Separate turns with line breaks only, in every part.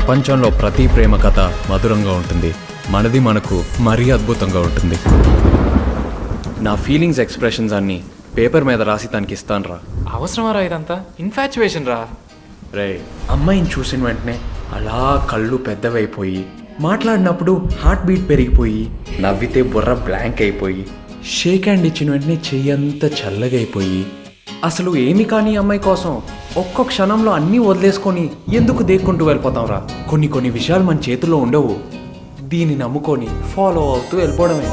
ప్రపంచంలో ప్రతి ప్రేమ కథ మధురంగా ఉంటుంది. మనది మనకు మరీ అద్భుతంగా ఉంటుంది. నా ఫీలింగ్స్ ఎక్స్ప్రెషన్స్ అన్నీ పేపర్ మీద రాసి తనకి ఇస్తాను రా.
అవసరమా రా ఇదంతా? ఇన్ఫాచ్యువేషన్ రా.
రే, అమ్మాయిని చూసిన వెంటనే అలా కళ్ళు పెద్దవైపోయి, మాట్లాడినప్పుడు హార్ట్ బీట్ పెరిగిపోయి, నవ్వితే బుర్ర బ్లాంక్ అయిపోయి, షేక్ హ్యాండ్ ఇచ్చిన వెంటనే చెయ్యంతా చల్లగా అయిపోయి, అసలు ఏమి కానీ అమ్మాయి కోసం ఒక్క క్షణంలో అన్నీ వదిలేసుకొని ఎందుకు దేక్కుంటూ వెళ్ళిపోతాం రా. కొన్ని విషయాలు మన చేతుల్లో ఉండవు. దీన్ని నమ్ముకొని ఫాలో అవుతూ వెళ్ళిపోవడమే.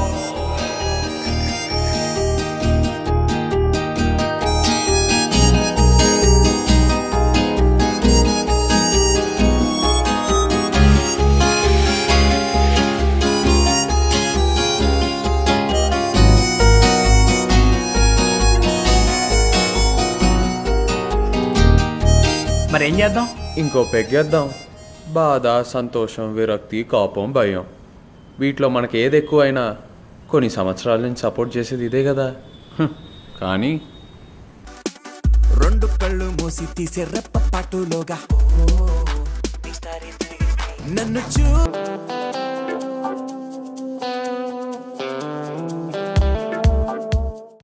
మరి ఏం చేద్దాం?
ఇంకో పెగ్గేద్దాం. బాధ, సంతోషం, విరక్తి, కోపం, భయం, వీటిలో మనకి ఏది ఎక్కువైనా కొన్ని సంవత్సరాల నుంచి సపోర్ట్ చేసేది ఇదే కదా. కానీ
రెండు కళ్ళు మూసి తీసే రెప్ప పాటులోగా నన్ను